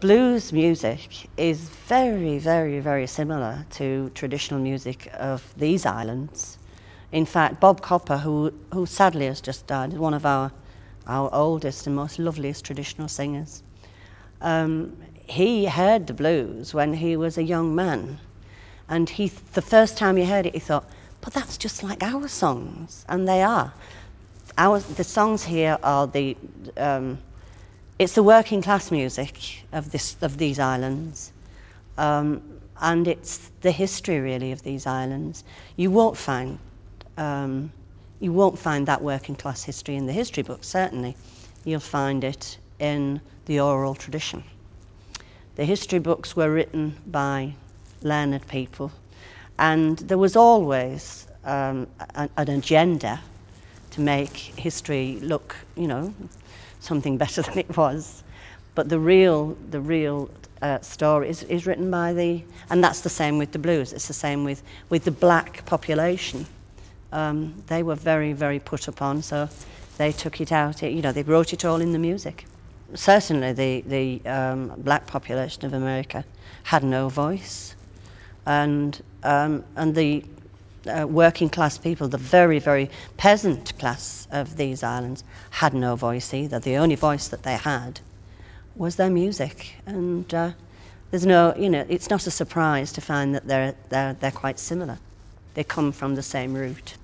Blues music is very, very, very similar to traditional music of these islands. In fact, Bob Copper, who sadly has just died, is one of our oldest and most loveliest traditional singers. He heard the blues when he was a young man, and the first time he heard it, he thought, but that's just like our songs, and they are. The songs here are it's the working class music of these islands, and it's the history really of these islands. You won't find that working class history in the history books, certainly. You'll find it in the oral tradition. The history books were written by learned people, and there was always an agenda to make history look, you know, something better than it was. But the real story is written by and that's the same with the blues. It's the same with the black population. They were very, very put upon, so they took it out. You know, they wrote it all in the music. Certainly, the black population of America had no voice, and the working class people, the very, very peasant class of these islands, had no voice either. The only voice that they had was their music, and there's no, you know, it's not a surprise to find that they're quite similar. They come from the same root.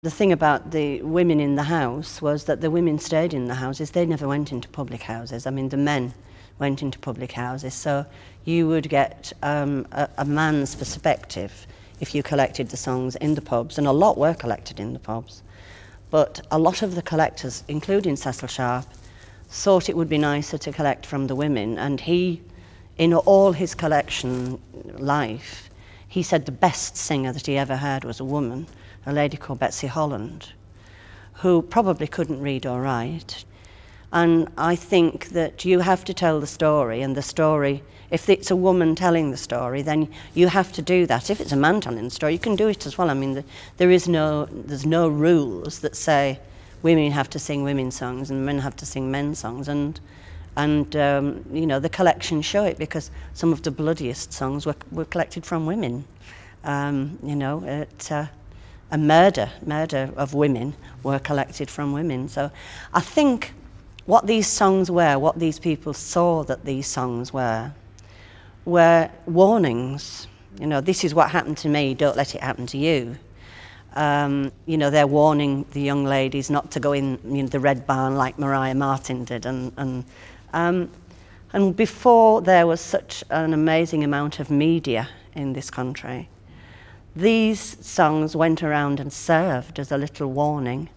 The thing about the women in the house was that the women stayed in the houses. They never went into public houses. I mean, the men went into public houses, so you would get a man's perspective if you collected the songs in the pubs, and a lot were collected in the pubs. But a lot of the collectors, including Cecil Sharp, thought it would be nicer to collect from the women, and he, in all his collection life, he said the best singer that he ever heard was a woman, a lady called Betsy Holland, who probably couldn't read or write. And I think that you have to tell the story, and the story, if it's a woman telling the story, then you have to do that. If it's a man telling the story, you can do it as well. I mean, there's no rules that say women have to sing women's songs and men have to sing men's songs, and you know, the collections show it, because some of the bloodiest songs were collected from women. You know, a murder of women were collected from women. So I think what these songs were, what these people saw that these songs were warnings. You know, this is what happened to me, don't let it happen to you. You know, they're warning the young ladies not to go in, you know, the Red Barn like Maria Martin did. And before there was such an amazing amount of media in this country, these songs went around and served as a little warning.